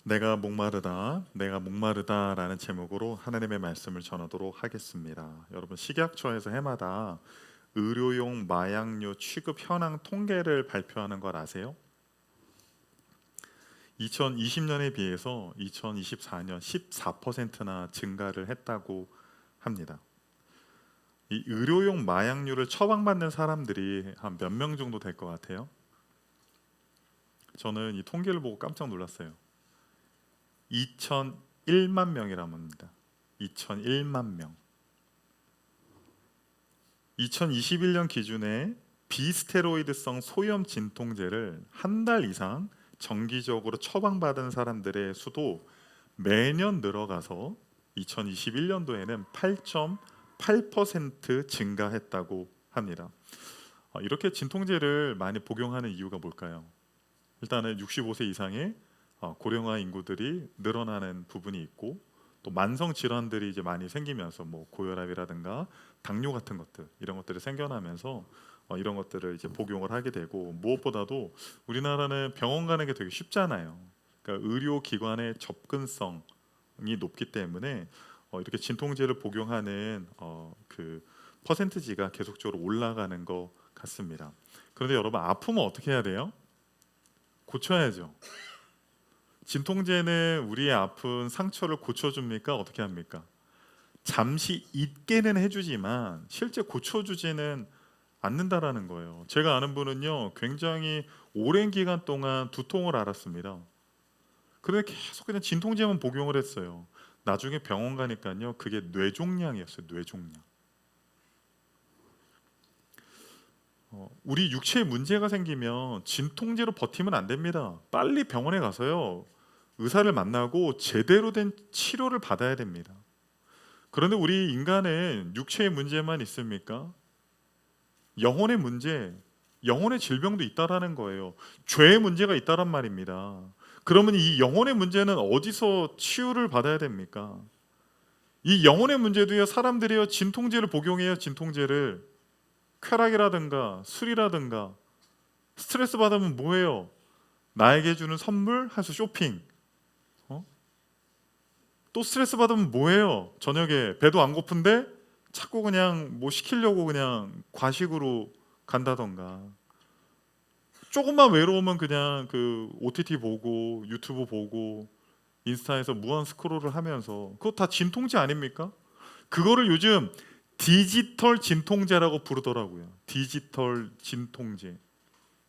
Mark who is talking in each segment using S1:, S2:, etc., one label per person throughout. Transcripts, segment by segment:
S1: 내가 목마르다, 내가 목마르다라는 제목으로 하나님의 말씀을 전하도록 하겠습니다. 여러분 식약처에서 해마다 의료용 마약류 취급 현황 통계를 발표하는 걸 아세요? 2020년에 비해서 2024년 14%나 증가를 했다고 합니다. 이 의료용 마약류를 처방받는 사람들이 한 몇 명 정도 될 것 같아요? 저는 이 통계를 보고 깜짝 놀랐어요. 2001만 명이라고 합니다. 2001만 명. 2021년 기준에 비스테로이드성 소염 진통제를 한 달 이상 정기적으로 처방받은 사람들의 수도 매년 늘어가서 2021년도에는 8.8% 증가했다고 합니다. 이렇게 진통제를 많이 복용하는 이유가 뭘까요? 일단은 65세 이상의 고령화 인구들이 늘어나는 부분이 있고, 또 만성 질환들이 이제 많이 생기면서 뭐 고혈압이라든가 당뇨 같은 것들, 이런 것들이 생겨나면서 이런 것들을 이제 복용을 하게 되고, 무엇보다도 우리나라는 병원 가는 게 되게 쉽잖아요. 그러니까 의료기관의 접근성이 높기 때문에 이렇게 진통제를 복용하는 그 퍼센티지가 계속적으로 올라가는 것 같습니다. 그런데 여러분, 아프면 어떻게 해야 돼요? 고쳐야죠. 진통제는 우리의 아픈 상처를 고쳐줍니까? 어떻게 합니까? 잠시 잊게는 해주지만 실제 고쳐주지는 않는다라는 거예요. 제가 아는 분은요, 굉장히 오랜 기간 동안 두통을 앓았습니다. 그런데 계속 그냥 진통제만 복용을 했어요. 나중에 병원 가니까요, 그게 뇌종양이었어요. 뇌종양. 우리 육체에 문제가 생기면 진통제로 버티면 안 됩니다. 빨리 병원에 가서요, 의사를 만나고 제대로 된 치료를 받아야 됩니다. 그런데 우리 인간은 육체의 문제만 있습니까? 영혼의 문제, 영혼의 질병도 있다라는 거예요. 죄의 문제가 있다란 말입니다. 그러면 이 영혼의 문제는 어디서 치유를 받아야 됩니까? 이 영혼의 문제도요, 사람들이요, 진통제를 복용해요. 진통제를. 쾌락이라든가 술이라든가. 스트레스 받으면 뭐해요? 나에게 주는 선물, 해서 쇼핑. 또 스트레스 받으면 뭐해요? 저녁에 배도 안 고픈데 자꾸 그냥 뭐 시키려고 그냥 과식으로 간다던가. 조금만 외로우면 그냥 그 OTT 보고 유튜브 보고 인스타에서 무한 스크롤을 하면서, 그거 다 진통제 아닙니까? 그거를 요즘 디지털 진통제라고 부르더라고요. 디지털 진통제.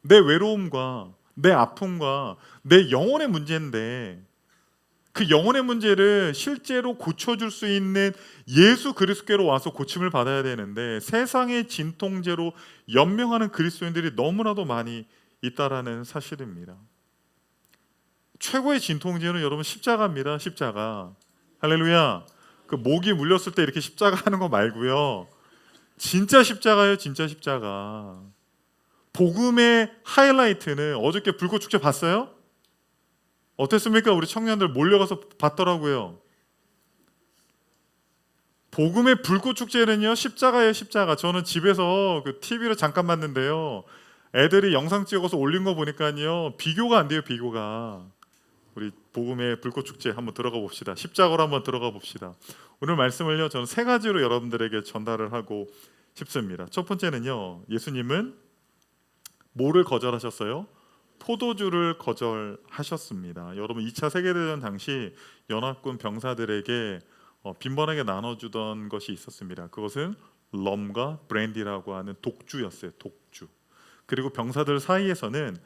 S1: 내 외로움과 내 아픔과 내 영혼의 문제인데, 그 영혼의 문제를 실제로 고쳐줄 수 있는 예수 그리스도께로 와서 고침을 받아야 되는데, 세상의 진통제로 연명하는 그리스도인들이 너무나도 많이 있다라는 사실입니다. 최고의 진통제는 여러분 십자가입니다. 십자가. 할렐루야. 그 목이 물렸을 때 이렇게 십자가 하는 거 말고요, 진짜 십자가예요. 진짜 십자가. 복음의 하이라이트는, 어저께 불꽃축제 봤어요? 어땠습니까? 우리 청년들 몰려가서 봤더라고요. 복음의 불꽃축제는요, 십자가예요. 십자가. 저는 집에서 그 TV를 잠깐 봤는데요, 애들이 영상 찍어서 올린 거 보니까요, 비교가 안 돼요. 비교가. 우리 복음의 불꽃축제 한번 들어가 봅시다. 십자가로 한번 들어가 봅시다. 오늘 말씀을요, 저는 세 가지로 여러분들에게 전달을 하고 싶습니다. 첫 번째는요, 예수님은 뭐를 거절하셨어요? 포도주를 거절하셨습니다. 여러분, 2차 세계대전 당시 연합군 병사들에게 빈번하게 나눠주던 것이 있었습니다. 그것은 럼과 브랜디라고 하는 독주였어요. 독주. 그리고 병사들 사이에서는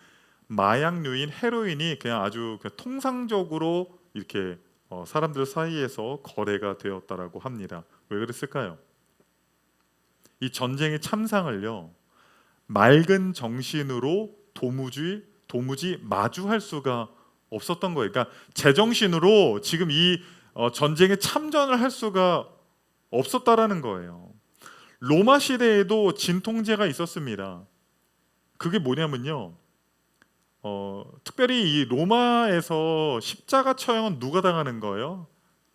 S1: 마약류인 헤로인이 그냥 아주 통상적으로 이렇게 사람들 사이에서 거래가 되었다라고 합니다. 왜 그랬을까요? 이 전쟁의 참상을요, 맑은 정신으로 도무지 마주할 수가 없었던 거예요. 그러니까 제정신으로 지금 이 전쟁에 참전을 할 수가 없었다라는 거예요. 로마 시대에도 진통제가 있었습니다. 그게 뭐냐면요, 특별히 이 로마에서 십자가 처형은 누가 당하는 거예요?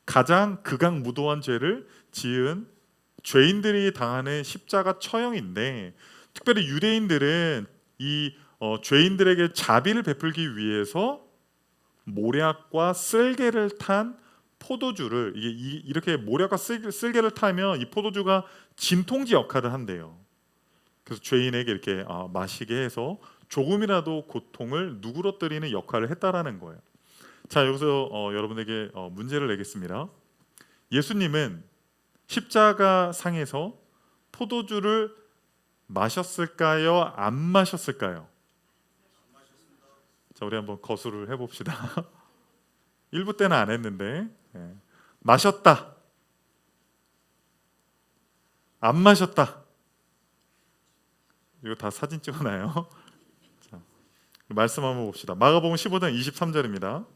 S1: 가장 극악무도한 죄를 지은 죄인들이 당하는 십자가 처형인데, 특별히 유대인들은 이 죄인들에게 자비를 베풀기 위해서 모략과 쓸개를 탄 포도주를 이렇게 모략과 쓸개를 타면 이 포도주가 진통제 역할을 한대요. 그래서 죄인에게 이렇게 마시게 해서 조금이라도 고통을 누그러뜨리는 역할을 했다라는 거예요. 자, 여기서 여러분에게 문제를 내겠습니다. 예수님은 십자가 상에서 포도주를 마셨을까요? 안 마셨을까요? 자, 우리 한번 거수를 해봅시다. 1부 때는 안 했는데 마셨다, 안 마셨다. 이거 다 사진 찍어놔요. 자, 말씀 한번 봅시다. 마가복음 15장 23절입니다.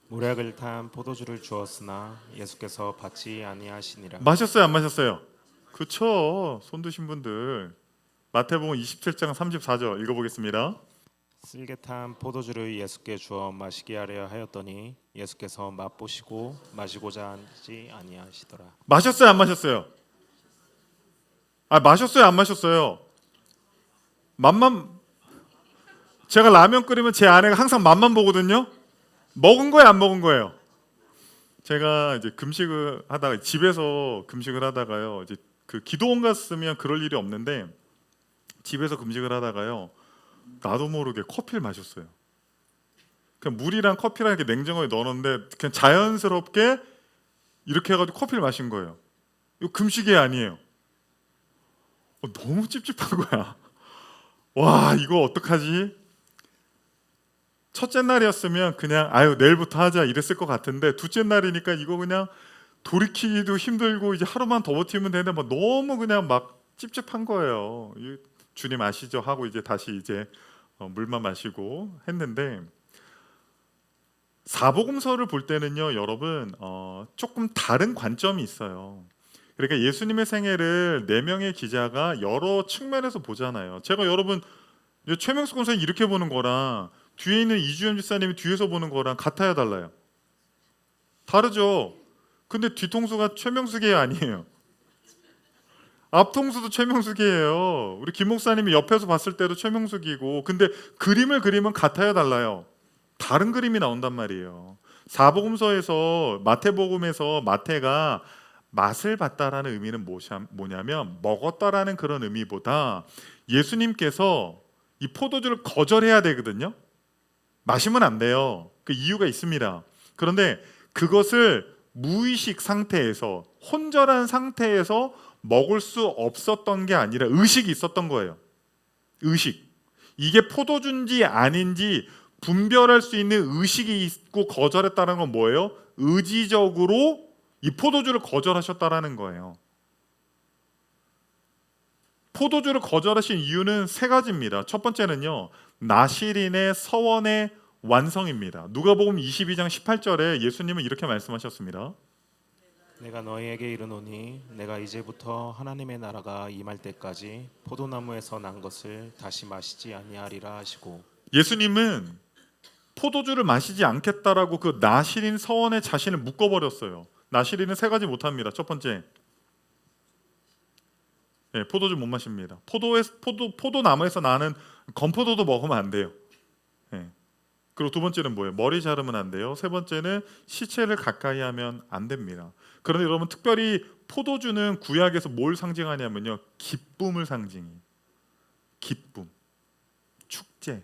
S2: 모략을 탄 포도주를 주었으나 예수께서 받지 아니하시니라.
S1: 마셨어요, 안 마셨어요? 그쵸, 손 드신 분들. 마태복음 27장 34절 읽어보겠습니다.
S2: 쓸개 탄 포도주를 예수께 주어 마시게 하려 하였더니 예수께서 맛보시고 마시고자 하지 아니하시더라.
S1: 마셨어요, 안 마셨어요? 마셨어요, 안 마셨어요? 제가 라면 끓이면 제 아내가 항상 맛만 보거든요. 먹은 거예요, 안 먹은 거예요? 제가 이제 금식을 하다가 집에서 금식을 하다가요, 이제 그 기도원 갔으면 그럴 일이 없는데 집에서 금식을 하다가요, 나도 모르게 커피를 마셨어요. 그냥 물이랑 커피랑 이렇게 냉장고에 넣었는데 그냥 자연스럽게 이렇게 해가지고 커피를 마신 거예요. 이거 금식이 아니에요. 너무 찝찝한 거야. 와, 이거 어떡하지? 첫째 날이었으면 그냥 내일부터 하자 이랬을 것 같은데 둘째 날이니까 이거 그냥 돌이키기도 힘들고 이제 하루만 더 버티면 되는데 너무 그냥 막 찝찝한 거예요. 주님 아시죠? 하고 이제 다시 이제 물만 마시고 했는데, 사복음서를 볼 때는요, 여러분 조금 다른 관점이 있어요. 그러니까 예수님의 생애를 4명의 기자가 여러 측면에서 보잖아요. 제가 여러분 최명수 권사님 이렇게 보는 거랑 뒤에 있는 이주연 집사님이 뒤에서 보는 거랑 같아요, 달라요? 다르죠. 근데 뒤통수가 최명수계 아니에요. 앞통수도 최명수계예요. 우리 김 목사님이 옆에서 봤을 때도 최명수기고, 근데 그림을 그리면 같아요, 달라요? 다른 그림이 나온단 말이에요. 사복음서에서 마태복음에서 마태가 맛을 봤다라는 의미는 뭐냐면 먹었다라는 그런 의미보다 예수님께서 이 포도주를 거절해야 되거든요. 마시면 안 돼요. 그 이유가 있습니다. 그런데 그것을 무의식 상태에서, 혼절한 상태에서 먹을 수 없었던 게 아니라 의식이 있었던 거예요. 의식. 이게 포도주인지 아닌지 분별할 수 있는 의식이 있고 거절했다는 건 뭐예요? 의지적으로 이 포도주를 거절하셨다라는 거예요. 포도주를 거절하신 이유는 3가지입니다. 첫 번째는요, 나시린의 서원의 완성입니다. 누가복음 22장 18절에 예수님은 이렇게 말씀하셨습니다.
S2: 내가 너희에게 이르노니 내가 이제부터 하나님의 나라가 임할 때까지 포도나무에서 난 것을 다시 마시지 아니하리라 하시고,
S1: 예수님은 포도주를 마시지 않겠다라고 그 나시린 서원에 자신을 묶어버렸어요. 나시린은 3가지 못합니다. 첫 번째, 포도주 못 마십니다. 포도나무에서 나는 건포도도 먹으면 안 돼요. 그리고 2번째는 뭐예요? 머리 자르면 안 돼요. 3번째는 시체를 가까이 하면 안 됩니다. 그런데 여러분, 특별히 포도주는 구약에서 뭘 상징하냐면요, 기쁨을 상징해요. 기쁨, 축제.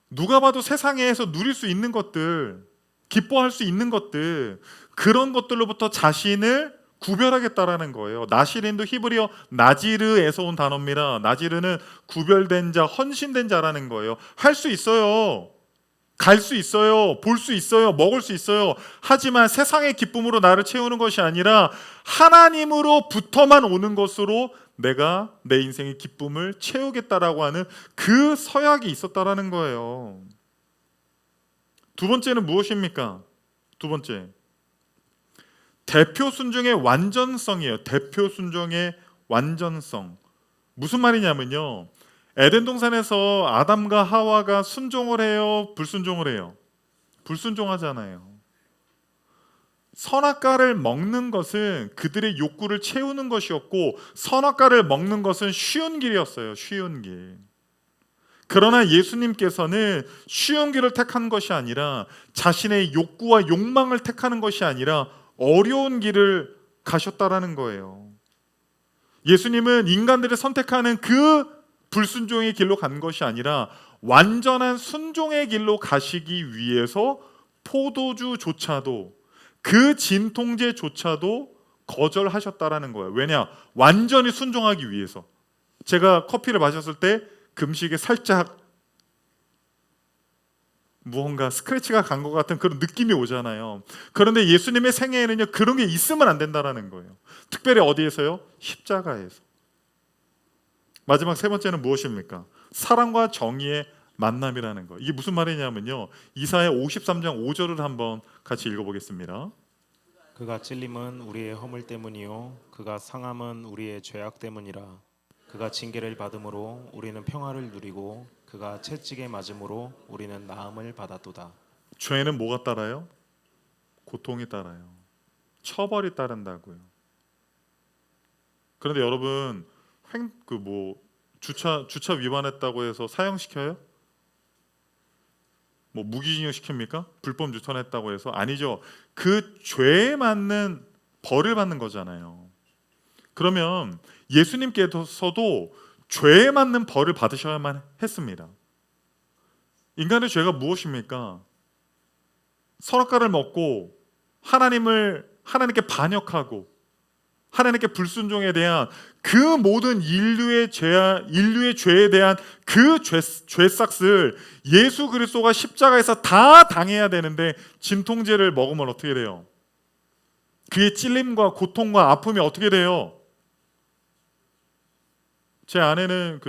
S1: 누가 봐도 세상에서 누릴 수 있는 것들, 기뻐할 수 있는 것들, 그런 것들로부터 자신을 구별하겠다라는 거예요. 나시린도 히브리어 나지르에서 온 단어입니다. 나지르는 구별된 자, 헌신된 자라는 거예요. 할 수 있어요. 갈 수 있어요. 볼 수 있어요. 먹을 수 있어요. 하지만 세상의 기쁨으로 나를 채우는 것이 아니라 하나님으로부터만 오는 것으로 내가 내 인생의 기쁨을 채우겠다라고 하는 그 서약이 있었다라는 거예요. 2번째는 무엇입니까? 2번째, 대표 순종의 완전성이에요. 대표 순종의 완전성. 무슨 말이냐면요, 에덴 동산에서 아담과 하와가 순종을 해요, 불순종을 해요? 불순종하잖아요. 선악과를 먹는 것은 그들의 욕구를 채우는 것이었고, 선악과를 먹는 것은 쉬운 길이었어요. 쉬운 길. 그러나 예수님께서는 쉬운 길을 택한 것이 아니라 자신의 욕구와 욕망을 택하는 것이 아니라 어려운 길을 가셨다라는 거예요. 예수님은 인간들이 선택하는 그 불순종의 길로 간 것이 아니라 완전한 순종의 길로 가시기 위해서 포도주조차도, 그 진통제조차도 거절하셨다라는 거예요. 왜냐? 완전히 순종하기 위해서. 제가 커피를 마셨을 때 금식에 살짝 무언가 스크래치가 간 것 같은 그런 느낌이 오잖아요. 그런데 예수님의 생애에는요, 그런 게 있으면 안 된다라는 거예요. 특별히 어디에서요? 십자가에서. 마지막 세 번째는 무엇입니까? 사랑과 정의의 만남이라는 거. 이게 무슨 말이냐면요, 이사야 53장 5절을 한번 같이 읽어보겠습니다.
S2: 그가 찔림은 우리의 허물 때문이요 그가 상함은 우리의 죄악 때문이라. 그가 징계를 받음으로 우리는 평화를 누리고 그가 채찍에 맞음으로 우리는 나음을 받았도다.
S1: 죄는 뭐가 따라요? 고통이 따라요. 처벌이 따른다고요. 그런데 여러분, 주차 위반했다고 해서 사형시켜요? 뭐 무기징역 시킵니까? 불법 유턴했다고 해서? 아니죠. 그 죄에 맞는 벌을 받는 거잖아요. 그러면 예수님께서도 죄에 맞는 벌을 받으셔야만 했습니다. 인간의 죄가 무엇입니까? 선악과를 먹고 하나님께 반역하고 하나님께 불순종에 대한 그 모든 인류의 죄에 대한 그 죄싹을 예수 그리스도가 십자가에서 다 당해야 되는데, 진통제를 먹으면 어떻게 돼요? 그의 찔림과 고통과 아픔이 어떻게 돼요? 제 아내는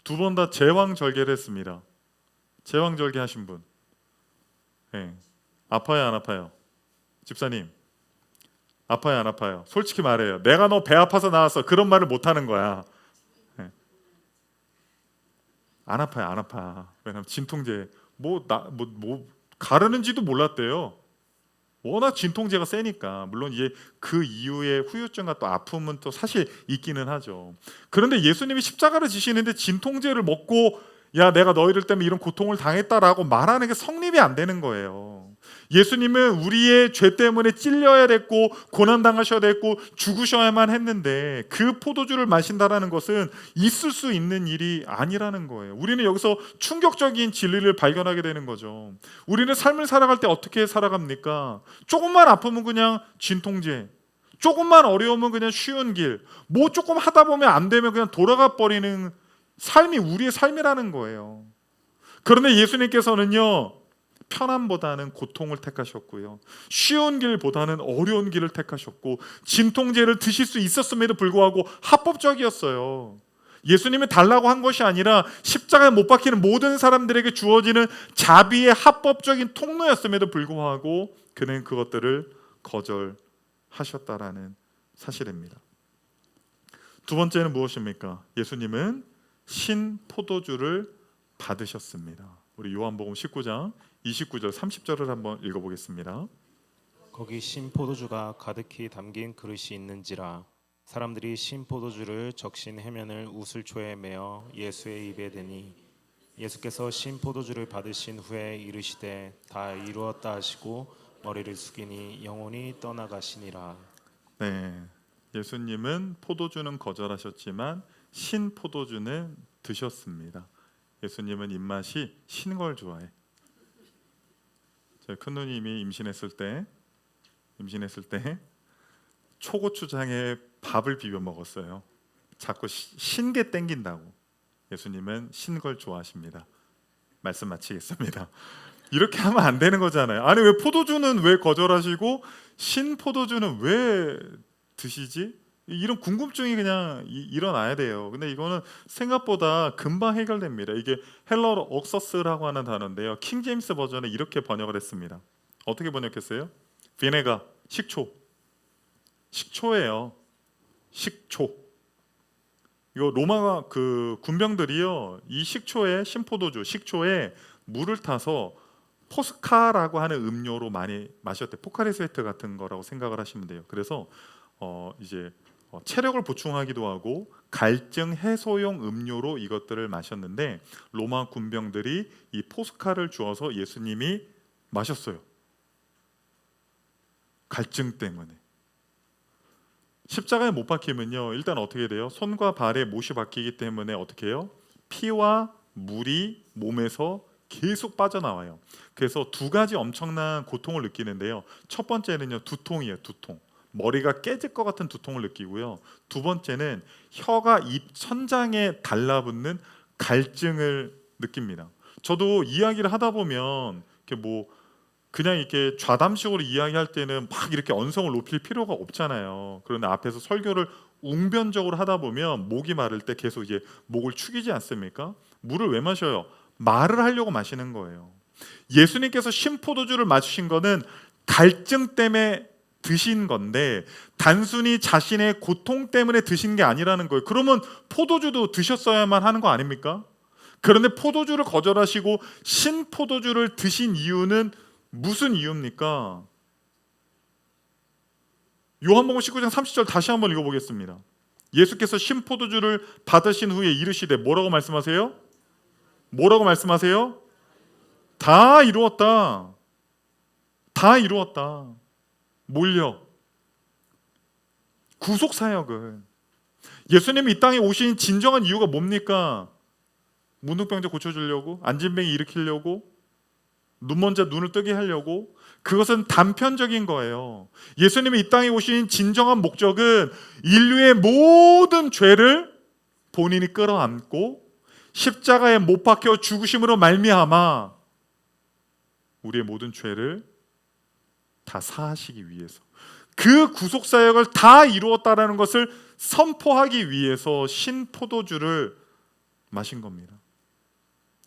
S1: 두 번 다 제왕절개를 했습니다. 제왕절개 하신 분. 네. 아파요, 안 아파요? 집사님, 아파요, 안 아파요? 솔직히 말해요. 내가 너 배 아파서 나왔어, 그런 말을 못 하는 거야. 네. 안 아파요, 안 아파. 왜냐면 진통제 가르는지도 몰랐대요. 워낙 진통제가 세니까. 물론 이제 그 이후에 후유증과 또 아픔은 또 사실 있기는 하죠. 그런데 예수님이 십자가를 지시는데 진통제를 먹고 야, 내가 너희들 때문에 이런 고통을 당했다라고 말하는 게 성립이 안 되는 거예요. 예수님은 우리의 죄 때문에 찔려야 됐고 고난당하셔야 됐고 죽으셔야만 했는데, 그 포도주를 마신다라는 것은 있을 수 있는 일이 아니라는 거예요. 우리는 여기서 충격적인 진리를 발견하게 되는 거죠. 우리는 삶을 살아갈 때 어떻게 살아갑니까? 조금만 아프면 그냥 진통제, 조금만 어려우면 그냥 쉬운 길, 뭐 조금 하다 보면 안 되면 그냥 돌아가 버리는 삶이 우리의 삶이라는 거예요. 그런데 예수님께서는요, 편함보다는 고통을 택하셨고요, 쉬운 길보다는 어려운 길을 택하셨고, 진통제를 드실 수 있었음에도 불구하고 합법적이었어요. 예수님이 달라고 한 것이 아니라 십자가에 못 박히는 모든 사람들에게 주어지는 자비의 합법적인 통로였음에도 불구하고 그는 그것들을 거절하셨다라는 사실입니다. 두 번째는 무엇입니까? 예수님은 신 포도주를 받으셨습니다. 우리 요한복음 19장 29절 30절을 한번 읽어보겠습니다.
S2: 거기 신 포도주가 가득히 담긴 그릇이 있는지라. 사람들이 신 포도주를 적신 해면을 우슬초에 메어 예수의 입에 대니 예수께서 신 포도주를 받으신 후에 이르시되 다 이루었다 하시고 머리를 숙이니 영혼이 떠나가시니라.
S1: 네, 예수님은 포도주는 거절하셨지만 신 포도주는 드셨습니다. 예수님은 입맛이 신 걸 좋아해. 제 큰누님이 임신했을 때 초고추장에 밥을 비벼 먹었어요. 자꾸 신게 땡긴다고. 예수님은 신 걸 좋아하십니다. 말씀 마치겠습니다. 이렇게 하면 안 되는 거잖아요. 아니, 왜 포도주는 왜 거절하시고 신 포도주는 왜 드시지? 이런 궁금증이 그냥 일어나야 돼요. 근데 이거는 생각보다 금방 해결됩니다. 이게 헬러로 옥서스라고 하는 단어인데요, 킹 제임스 버전에 이렇게 번역을 했습니다. 어떻게 번역했어요? 비네가, 식초예요. 식초. 이거 로마 군병들이요, 이 식초에 물을 타서 포스카라고 하는 음료로 많이 마셨대. 포카리 스웨트 같은 거라고 생각을 하시면 돼요. 그래서 이제 체력을 보충하기도 하고 갈증 해소용 음료로 이것들을 마셨는데 로마 군병들이 이 포스카를 주어서 예수님이 마셨어요. 갈증 때문에. 십자가에 못 박히면요, 일단 어떻게 돼요? 손과 발에 못이 박히기 때문에 어떻게 해요? 피와 물이 몸에서 계속 빠져나와요. 그래서 두 가지 엄청난 고통을 느끼는데요. 첫 번째는요, 두통이에요. 두통. 머리가 깨질 것 같은 두통을 느끼고요. 두 번째는 혀가 입 천장에 달라붙는 갈증을 느낍니다. 저도 이야기를 하다 보면 이렇게 그냥 이렇게 좌담식으로 이야기할 때는 막 이렇게 언성을 높일 필요가 없잖아요. 그런데 앞에서 설교를 웅변적으로 하다 보면 목이 마를 때 계속 이제 목을 축이지 않습니까? 물을 왜 마셔요? 말을 하려고 마시는 거예요. 예수님께서 신포도주를 마시신 거는 갈증 때문에 드신 건데 단순히 자신의 고통 때문에 드신 게 아니라는 거예요. 그러면 포도주도 드셨어야만 하는 거 아닙니까? 그런데 포도주를 거절하시고 신포도주를 드신 이유는 무슨 이유입니까? 요한복음 19장 30절 다시 한번 읽어보겠습니다. 예수께서 신포도주를 받으신 후에 이르시되 뭐라고 말씀하세요? 뭐라고 말씀하세요? 다 이루었다. 다 이루었다. 뭘요? 구속사역을. 예수님이 이 땅에 오신 진정한 이유가 뭡니까? 문둥병자 고쳐주려고? 안진뱅이 일으키려고? 눈먼 자 눈을 뜨게 하려고? 그것은 단편적인 거예요. 예수님이 이 땅에 오신 진정한 목적은 인류의 모든 죄를 본인이 끌어안고 십자가에 못 박혀 죽으심으로 말미암아 우리의 모든 죄를 다 사하시기 위해서, 그 구속사역을 다 이루었다라는 것을 선포하기 위해서 신포도주를 마신 겁니다.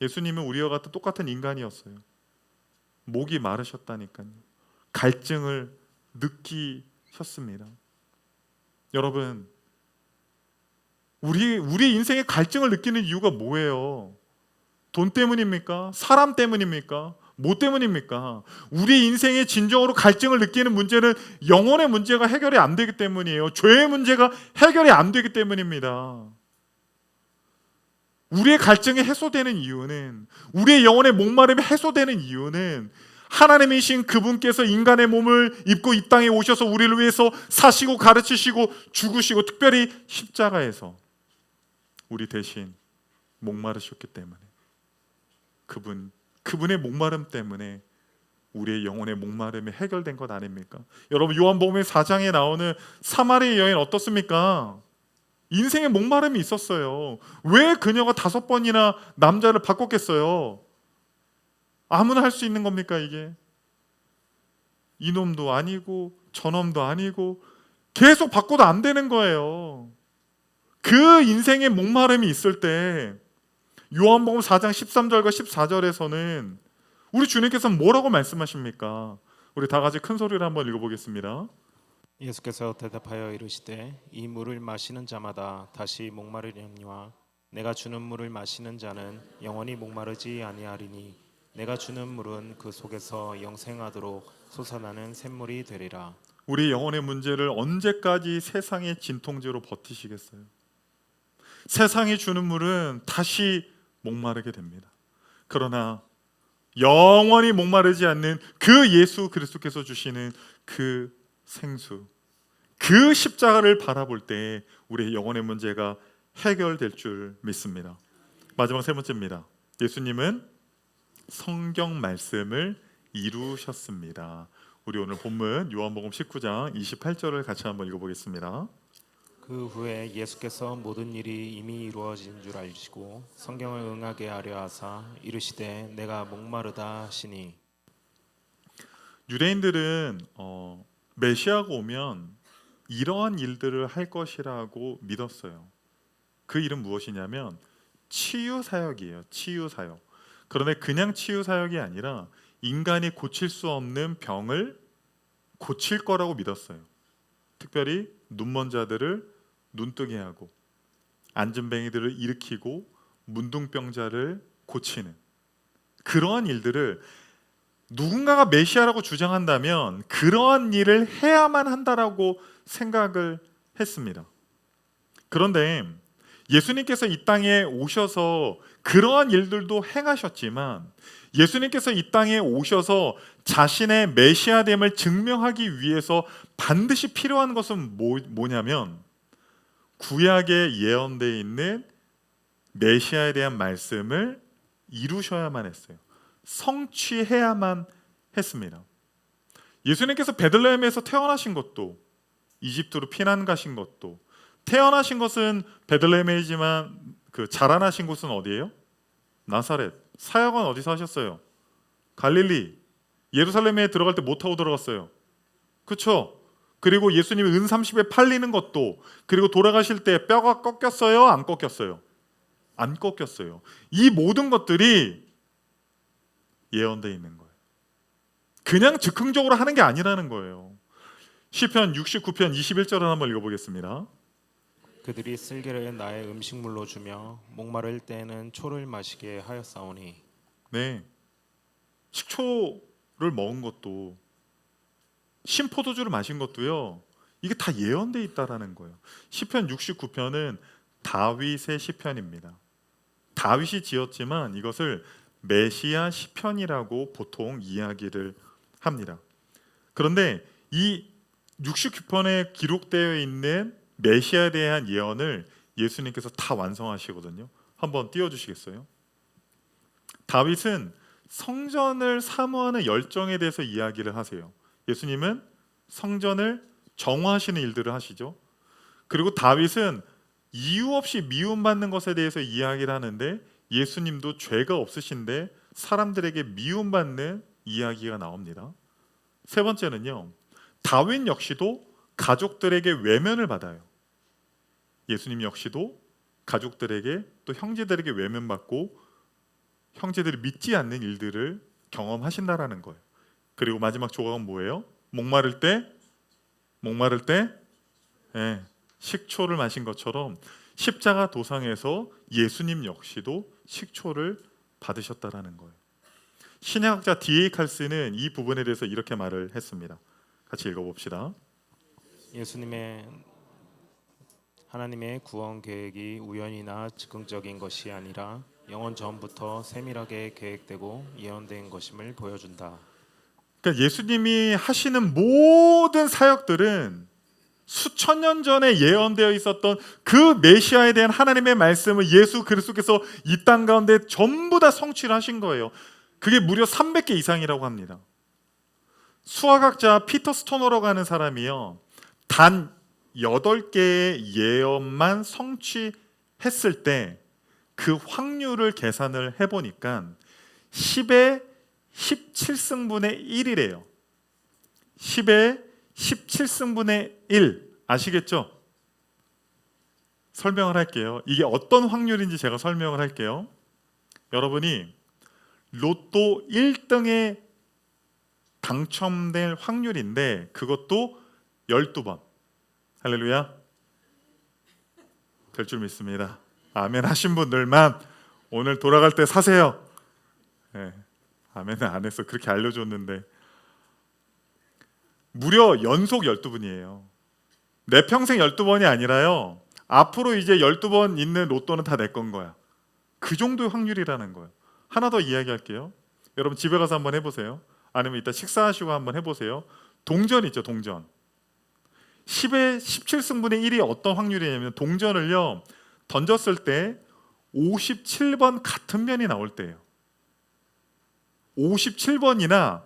S1: 예수님은 우리와 같은 똑같은 인간이었어요. 목이 마르셨다니까요. 갈증을 느끼셨습니다. 여러분, 우리 인생에 갈증을 느끼는 이유가 뭐예요? 돈 때문입니까? 사람 때문입니까? 뭐 때문입니까? 우리 인생에 진정으로 갈증을 느끼는 문제는 영혼의 문제가 해결이 안 되기 때문이에요. 죄의 문제가 해결이 안 되기 때문입니다. 우리의 갈증이 해소되는 이유는, 우리의 영혼의 목마름이 해소되는 이유는 하나님이신 그분께서 인간의 몸을 입고 이 땅에 오셔서 우리를 위해서 사시고 가르치시고 죽으시고 특별히 십자가에서 우리 대신 목마르셨기 때문에, 그분의 목마름 때문에 우리의 영혼의 목마름이 해결된 것 아닙니까? 여러분, 요한복음 4장에 나오는 사마리아 여인 어떻습니까? 인생에 목마름이 있었어요. 왜 그녀가 5번이나 남자를 바꿨겠어요? 아무나 할 수 있는 겁니까 이게? 이놈도 아니고 저놈도 아니고 계속 바꿔도 안 되는 거예요. 그 인생에 목마름이 있을 때 요한복음 4장 13절과 14절에서는 우리 주님께서는 뭐라고 말씀하십니까? 우리 다 같이 큰 소리로 한번 읽어보겠습니다.
S2: 예수께서 대답하여 이르시되 이 물을 마시는 자마다 다시 목마르려니와 내가 주는 물을 마시는 자는 영원히 목마르지 아니하리니 내가 주는 물은 그 속에서 영생하도록 솟아나는 샘물이 되리라.
S1: 우리 영혼의 문제를 언제까지 세상의 진통제로 버티시겠어요? 세상이 주는 물은 다시 목마르게 됩니다. 그러나 영원히 목마르지 않는 그 예수 그리스도께서 주시는 그 생수, 그 십자가를 바라볼 때 우리의 영혼의 문제가 해결될 줄 믿습니다. 마지막 세 번째입니다. 예수님은 성경 말씀을 이루셨습니다. 우리 오늘 본문 요한복음 19장 28절을 같이 한번 읽어보겠습니다.
S2: 그 후에 예수께서 모든 일이 이미 이루어진 줄 알시고 성경을 응하게 하려 하사 이르시되 내가 목마르다 하시니.
S1: 유대인들은 메시아가 오면 이러한 일들을 할 것이라고 믿었어요. 그 일은 무엇이냐면 치유 사역이에요. 치유 사역. 그런데 그냥 치유 사역이 아니라 인간이 고칠 수 없는 병을 고칠 거라고 믿었어요. 특별히 눈먼 자들을 눈뜨게 하고 안진뱅이들을 일으키고 문둥병자를 고치는 그러한 일들을 누군가가 메시아라고 주장한다면 그러한 일을 해야만 한다라고 생각을 했습니다. 그런데 예수님께서 이 땅에 오셔서 그러한 일들도 행하셨지만 예수님께서 이 땅에 오셔서 자신의 메시아됨을 증명하기 위해서 반드시 필요한 것은 뭐냐면 구약에 예언되어 있는 메시아에 대한 말씀을 이루셔야만 했어요. 성취해야만 했습니다. 예수님께서 베들레헴에서 태어나신 것도, 이집트로 피난 가신 것도, 태어나신 것은 베들레헴이지만 자라나신 곳은 어디예요? 나사렛. 사역은 어디서 하셨어요? 갈릴리. 예루살렘에 들어갈 때 못 타고 들어갔어요. 그렇죠? 그리고 예수님이 은 30에 팔리는 것도, 그리고 돌아가실 때 뼈가 꺾였어요? 안 꺾였어요? 안 꺾였어요. 이 모든 것들이 예언되어 있는 거예요. 그냥 즉흥적으로 하는 게 아니라는 거예요. 시편 69편 21절을 한번 읽어보겠습니다.
S2: 그들이 쓸개를 나의 음식물로 주며 목마를 때에는 초를 마시게 하였사오니.
S1: 네, 식초를 먹은 것도, 신포도주를 마신 것도요, 이게 다 예언되어 있다라는 거예요. 시편 69편은 다윗의 시편입니다. 다윗이 지었지만 이것을 메시아 시편이라고 보통 이야기를 합니다. 그런데 이 69편에 기록되어 있는 메시아에 대한 예언을 예수님께서 다 완성하시거든요. 한번 띄워주시겠어요? 다윗은 성전을 사모하는 열정에 대해서 이야기를 하세요. 예수님은 성전을 정화하시는 일들을 하시죠. 그리고 다윗은 이유 없이 미움받는 것에 대해서 이야기를 하는데 예수님도 죄가 없으신데 사람들에게 미움받는 이야기가 나옵니다. 세 번째는요, 다윗 역시도 가족들에게 외면을 받아요. 예수님 역시도 가족들에게 또 형제들에게 외면받고 형제들이 믿지 않는 일들을 경험하신다라는 거예요. 그리고 마지막 조각은 뭐예요? 목마를 때 예, 식초를 마신 것처럼 십자가 도상에서 예수님 역시도 식초를 받으셨다라는 거예요. 신약학자 D.A. 칼스는 이 부분에 대해서 이렇게 말을 했습니다. 같이 읽어봅시다.
S2: 하나님의 구원 계획이 우연이나 즉흥적인 것이 아니라 영원 전부터 세밀하게 계획되고 예언된 것임을 보여준다.
S1: 그러니까 예수님이 하시는 모든 사역들은 수천 년 전에 예언되어 있었던 그 메시아에 대한 하나님의 말씀을 예수 그리스도께서 이 땅 가운데 전부 다 성취를 하신 거예요. 그게 무려 300개 이상이라고 합니다. 수학학자 피터 스토너라고 하는 사람이요, 단 8개의 예언만 성취했을 때 그 확률을 계산을 해보니까 10의 17승분의 1이래요. 10의 17승분의 1. 아시겠죠? 설명을 할게요. 이게 어떤 확률인지 제가 설명을 할게요. 여러분이 로또 1등에 당첨될 확률인데 그것도 12번. 할렐루야. 될 줄 믿습니다. 아멘 하신 분들만 오늘 돌아갈 때 사세요. 네, 아멘은 안 했어. 그렇게 알려줬는데 무려 연속 12분이에요. 내 평생 12번이 아니라요, 앞으로 이제 12번 있는 로또는 다 내 건 거야. 그 정도의 확률이라는 거예요. 하나 더 이야기할게요. 여러분 집에 가서 한번 해보세요. 아니면 이따 식사하시고 한번 해보세요. 동전 있죠, 동전. 10의 17승분의 1이 어떤 확률이냐면, 동전을요 던졌을 때 57번 같은 면이 나올 때예요. 57번이나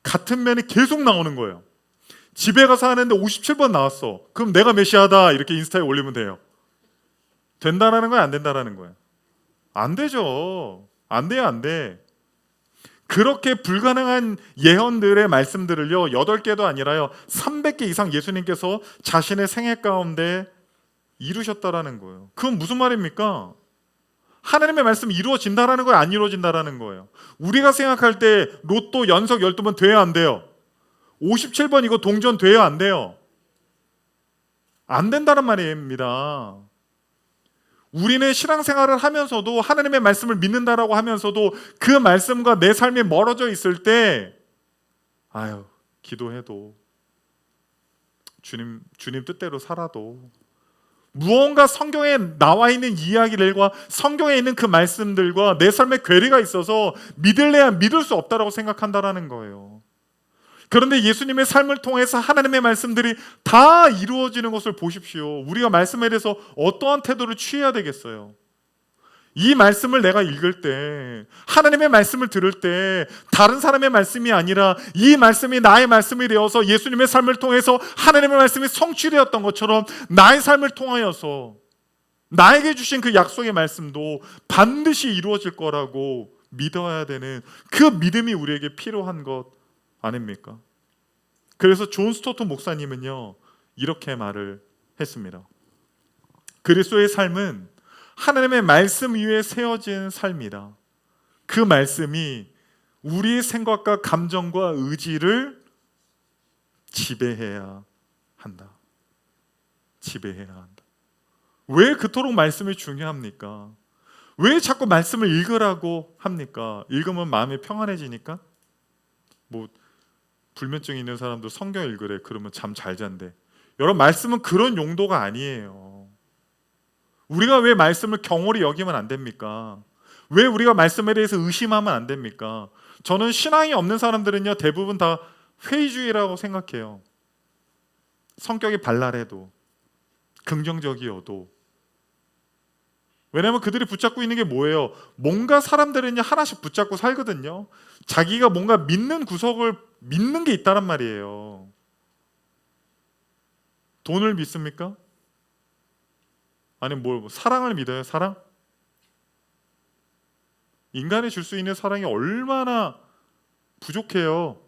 S1: 같은 면이 계속 나오는 거예요. 집에 가서 하는데 57번 나왔어. 그럼 내가 메시아다 이렇게 인스타에 올리면 돼요. 된다라는 거야, 안 된다라는 거야? 안 되죠. 안 돼요, 안 돼. 그렇게 불가능한 예언들의 말씀들을요 8개도 아니라요 300개 이상 예수님께서 자신의 생애 가운데 이루셨다라는 거예요. 그건 무슨 말입니까? 하나님의 말씀이 이루어진다라는 거예요, 안 이루어진다라는 거예요? 우리가 생각할 때 로또 연속 12번 돼야 안 돼요? 57번 이거 동전 돼야 안 돼요? 안 된다는 말입니다. 우리는 신앙생활을 하면서도 하나님의 말씀을 믿는다라고 하면서도 그 말씀과 내 삶이 멀어져 있을 때 기도해도 주님 뜻대로 살아도 무언가 성경에 나와 있는 이야기들과 성경에 있는 그 말씀들과 내 삶에 괴리가 있어서 믿을래야 믿을 수 없다라고 생각한다라는 거예요. 그런데 예수님의 삶을 통해서 하나님의 말씀들이 다 이루어지는 것을 보십시오. 우리가 말씀에 대해서 어떠한 태도를 취해야 되겠어요? 이 말씀을 내가 읽을 때, 하나님의 말씀을 들을 때 다른 사람의 말씀이 아니라 이 말씀이 나의 말씀이 되어서 예수님의 삶을 통해서 하나님의 말씀이 성취되었던 것처럼 나의 삶을 통하여서 나에게 주신 그 약속의 말씀도 반드시 이루어질 거라고 믿어야 되는 그 믿음이 우리에게 필요한 것 아닙니까? 그래서 존 스토트 목사님은요, 이렇게 말을 했습니다. 그리스도의 삶은 하나님의 말씀 위에 세워진 삶이다. 그 말씀이 우리의 생각과 감정과 의지를 지배해야 한다. 지배해야 한다. 왜 그토록 말씀이 중요합니까? 왜 자꾸 말씀을 읽으라고 합니까? 읽으면 마음이 평안해지니까? 불면증 있는 사람도 성경 읽으래. 그러면 잠 잘 잔대. 여러분, 말씀은 그런 용도가 아니에요. 우리가 왜 말씀을 경홀히 여기면 안 됩니까? 왜 우리가 말씀에 대해서 의심하면 안 됩니까? 저는 신앙이 없는 사람들은요, 대부분 다 회의주의라고 생각해요. 성격이 발랄해도, 긍정적이어도. 왜냐하면 그들이 붙잡고 있는 게 뭐예요? 뭔가 사람들은요, 하나씩 붙잡고 살거든요. 자기가 뭔가 믿는 구석을 믿는 게 있다란 말이에요. 돈을 믿습니까? 아니 사랑을 믿어요? 사랑? 인간이 줄 수 있는 사랑이 얼마나 부족해요.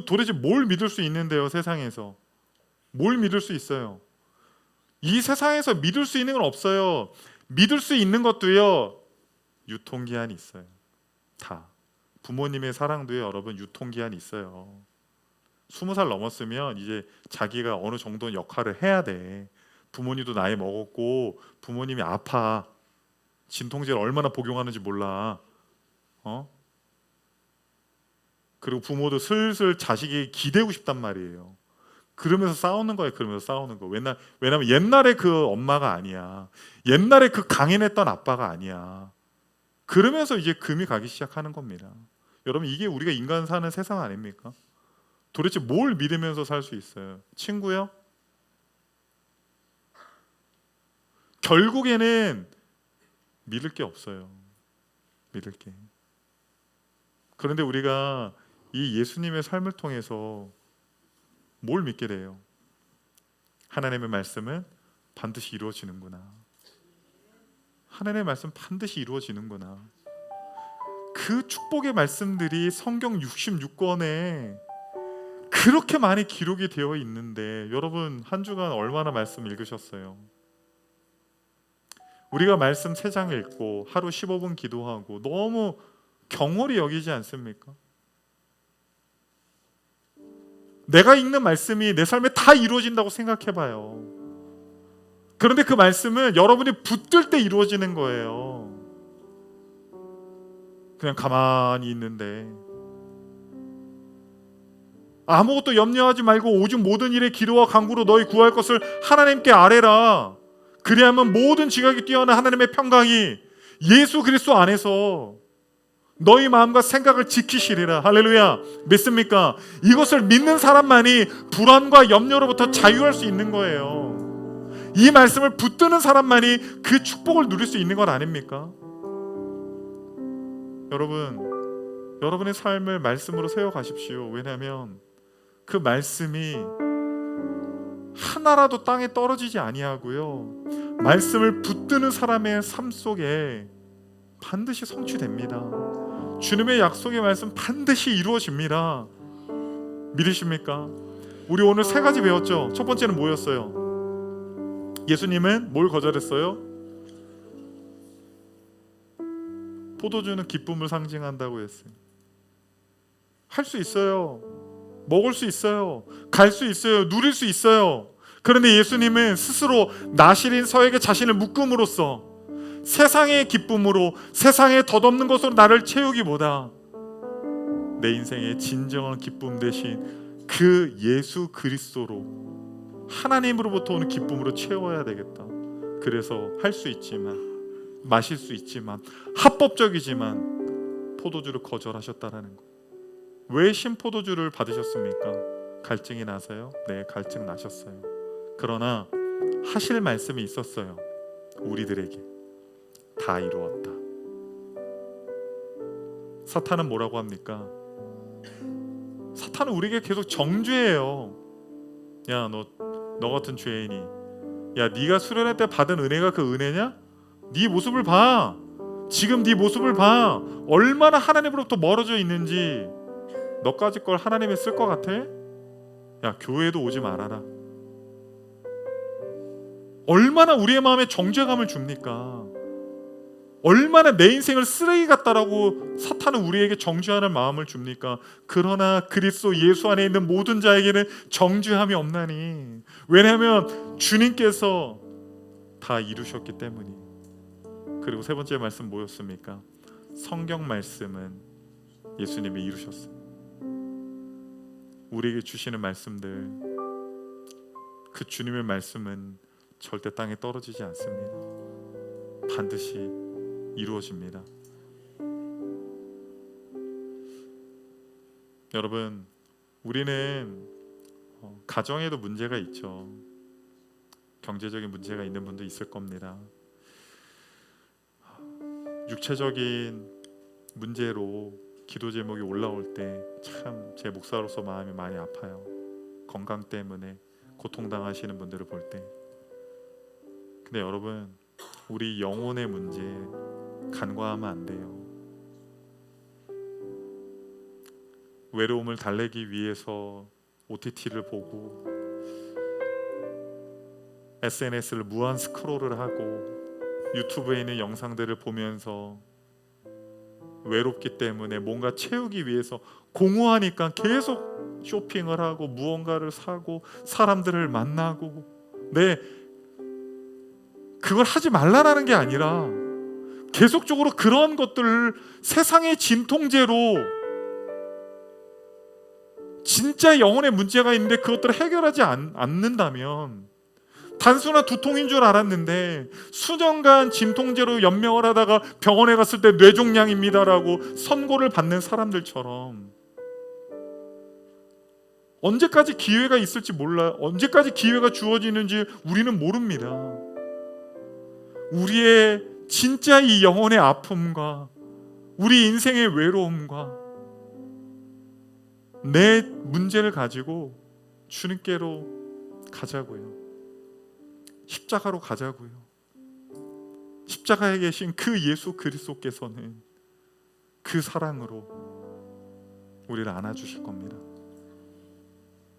S1: 도대체 뭘 믿을 수 있는데요, 세상에서? 뭘 믿을 수 있어요? 이 세상에서 믿을 수 있는 건 없어요. 믿을 수 있는 것도요, 유통기한이 있어요. 다. 부모님의 사랑도요, 여러분, 유통기한이 있어요. 20살 넘었으면 이제 자기가 어느 정도 역할을 해야 돼. 부모님도 나이 먹었고 부모님이 아파. 진통제를 얼마나 복용하는지 몰라. 그리고 부모도 슬슬 자식이 기대고 싶단 말이에요. 그러면서 싸우는 거예요. 그러면서 싸우는 거. 왜냐면 옛날에 그 엄마가 아니야. 옛날에 그 강인했던 아빠가 아니야. 그러면서 이제 금이 가기 시작하는 겁니다. 여러분, 이게 우리가 인간 사는 세상 아닙니까? 도대체 뭘 믿으면서 살 수 있어요? 친구요? 결국에는 믿을 게 없어요. 믿을 게. 그런데 우리가 이 예수님의 삶을 통해서 뭘 믿게 돼요? 하나님의 말씀은 반드시 이루어지는구나. 하나님의 말씀 반드시 이루어지는구나. 그 축복의 말씀들이 성경 66권에 그렇게 많이 기록이 되어 있는데, 여러분 한 주간 얼마나 말씀 읽으셨어요? 우리가 말씀 3장 읽고 하루 15분 기도하고 너무 경홀히 여기지 않습니까? 내가 읽는 말씀이 내 삶에 다 이루어진다고 생각해봐요. 그런데 그 말씀은 여러분이 붙들 때 이루어지는 거예요. 그냥 가만히 있는데, 아무것도 염려하지 말고 오직 모든 일에 기도와 간구로 너희 구할 것을 하나님께 아뢰라. 그리하면 모든 지각이 뛰어난 하나님의 평강이 예수 그리스도 안에서 너희 마음과 생각을 지키시리라. 할렐루야. 믿습니까? 이것을 믿는 사람만이 불안과 염려로부터 자유할 수 있는 거예요. 이 말씀을 붙드는 사람만이 그 축복을 누릴 수 있는 것 아닙니까? 여러분의 삶을 말씀으로 세워가십시오. 왜냐하면 그 말씀이 하나라도 땅에 떨어지지 아니하고요, 말씀을 붙드는 사람의 삶 속에 반드시 성취됩니다. 주님의 약속의 말씀 반드시 이루어집니다. 믿으십니까? 우리 오늘 3가지 배웠죠. 첫 번째는 뭐였어요? 예수님은 뭘 거절했어요? 포도주는 기쁨을 상징한다고 했어요. 할 수 있어요. 먹을 수 있어요. 갈 수 있어요. 누릴 수 있어요. 그런데 예수님은 스스로 나실인 서에게 자신을 묶음으로써 세상의 기쁨으로, 세상에 덧없는 것으로 나를 채우기보다 내 인생의 진정한 기쁨 대신 그 예수 그리스도로 하나님으로부터 오는 기쁨으로 채워야 되겠다. 그래서 할 수 있지만, 마실 수 있지만, 합법적이지만 포도주를 거절하셨다라는 거. 왜 신포도주를 받으셨습니까? 갈증이 나서요? 네, 갈증 나셨어요. 그러나 하실 말씀이 있었어요. 우리들에게 다 이루었다. 사탄은 뭐라고 합니까? 사탄은 우리에게 계속 정죄해요. 야, 너 같은 죄인이, 야, 네가 수련회 때 받은 은혜가 그 은혜냐? 네 모습을 봐. 지금 네 모습을 봐. 얼마나 하나님으로부터 멀어져 있는지. 너까지 걸 하나님이 쓸 것 같아? 야, 교회도 오지 말아라. 얼마나 우리의 마음에 정죄감을 줍니까? 얼마나 내 인생을 쓰레기 같다라고 사탄은 우리에게 정죄하는 마음을 줍니까? 그러나 그리스도 예수 안에 있는 모든 자에게는 정죄함이 없나니. 왜냐하면 주님께서 다 이루셨기 때문이. 그리고 세 번째 말씀 뭐였습니까? 성경 말씀은 예수님이 이루셨어요. 우리에게 주시는 말씀들, 그 주님의 말씀은 절대 땅에 떨어지지 않습니다. 반드시 이루어집니다. 여러분, 우리는 가정에도 문제가 있죠. 경제적인 문제가 있는 분도 있을 겁니다. 육체적인 문제로 기도 제목이 올라올 때 참 제 목사로서 마음이 많이 아파요. 건강 때문에 고통당하시는 분들을 볼 때. 근데 여러분, 우리 영혼의 문제 간과하면 안 돼요. 외로움을 달래기 위해서 OTT를 보고 SNS를 무한 스크롤을 하고 유튜브에 있는 영상들을 보면서 외롭기 때문에 뭔가 채우기 위해서 공허하니까 계속 쇼핑을 하고 무언가를 사고 사람들을 만나고. 네, 그걸 하지 말라는 게 아니라 계속적으로 그런 것들을 세상의 진통제로, 진짜 영혼의 문제가 있는데 그것들을 해결하지 않는다면, 단순한 두통인 줄 알았는데 수년간 진통제로 연명을 하다가 병원에 갔을 때 뇌종양입니다라고 선고를 받는 사람들처럼, 언제까지 기회가 있을지 몰라, 언제까지 기회가 주어지는지 우리는 모릅니다. 우리의 진짜 이 영혼의 아픔과 우리 인생의 외로움과 내 문제를 가지고 주님께로 가자고요. 십자가로 가자고요. 십자가에 계신 그 예수 그리스도께서는 그 사랑으로 우리를 안아주실 겁니다.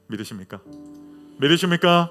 S1: 믿으십니까? 믿으십니까?